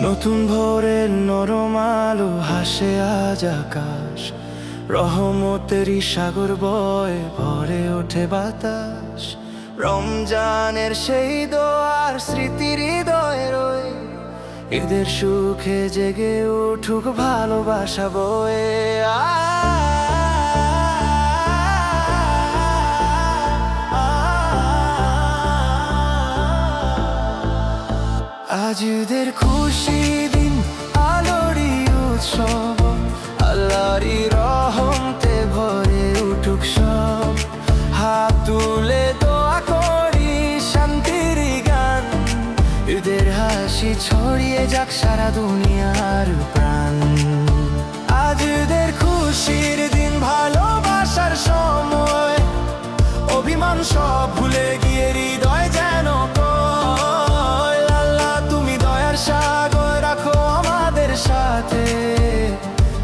নতুন ভোরের নরম আলো হাসে আজ আকাশ, রহমতেরই সাগর বয়ে ভরে ওঠে বাতাস। রমজানের সেই দোয়ার স্মৃতি হৃদয়ে রয়ে, ঈদের সুখে জেগে উঠুক ভালোবাসা বয়ে। আজ ঈদের খুশি দিন, আলোরই উৎসব, আল্লাহরই রহমতে ভরে উঠুক সব। হাত তুলে দোয়া করি শান্তির গান, ঈদের হাসি ছড়িয়ে যাক সারা দুনিয়ার প্রাণ। আজ ঈদের খুশির দিন, ভালোবাসার সময়, অভিমান সব ভুলে গিয়ে হৃদয় যেন কয়, আল্লাহ তুমি দয়ার সাগর রাখো আমাদের সাথে।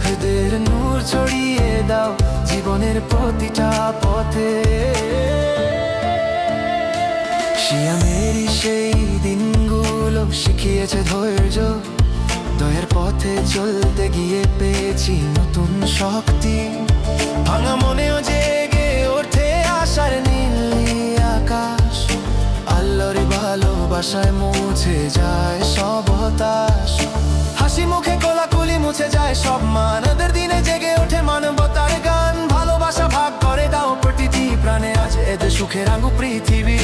হৃদয়ের নূর ছড়িয়ে দাও জীবনের প্রতিটা পথে। সিয়ামেরই সেই দিনগুলো শিখিয়েছে ধৈর্য, দয়ার পথে চলতে গিয়ে পেয়েছি নতুন শক্তি। ভাঙা মনেও জেগে ওঠে আশার নীল আকাশ, আল্লাহর ভালোবাসায় মুছে যায় সব হতাশ। হাসি মুখে কোলাকুলি মুছে যায় সব মান, ঈদের দিনে জেগে ওঠে মানবতার গান। ভালোবাসা ভাগ করে দাও প্রতিটি প্রাণে, আজ এদের সুখের আঙ্গু পৃথিবী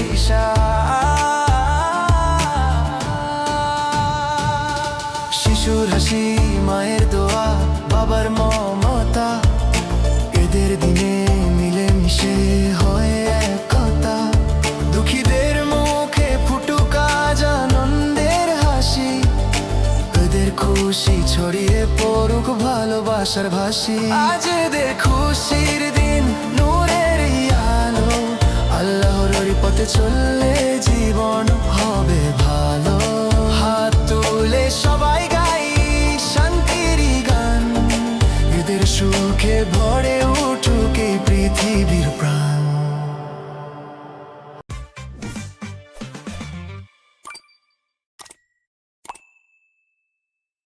শিশুর হাসি, মায়ের দোয়া, বাবার মমতা, এদের দিনে মিলে মিশে হয় একতা। দুঃখীদের মুখে ফুটুক আজ আনন্দের হাসি, এদের খুশি ছড়িয়ে পড়ুক ভালোবাসার ভাসি। আজ এদের খুশির দিন, নূরের আলো, আল্লাহর পথে চললে জীবন হবে ভালো। হাত তুলে সবাই গাই শান্তির গান, ঈদের সুখে ভরে উঠুক এই পৃথিবীর প্রাণ।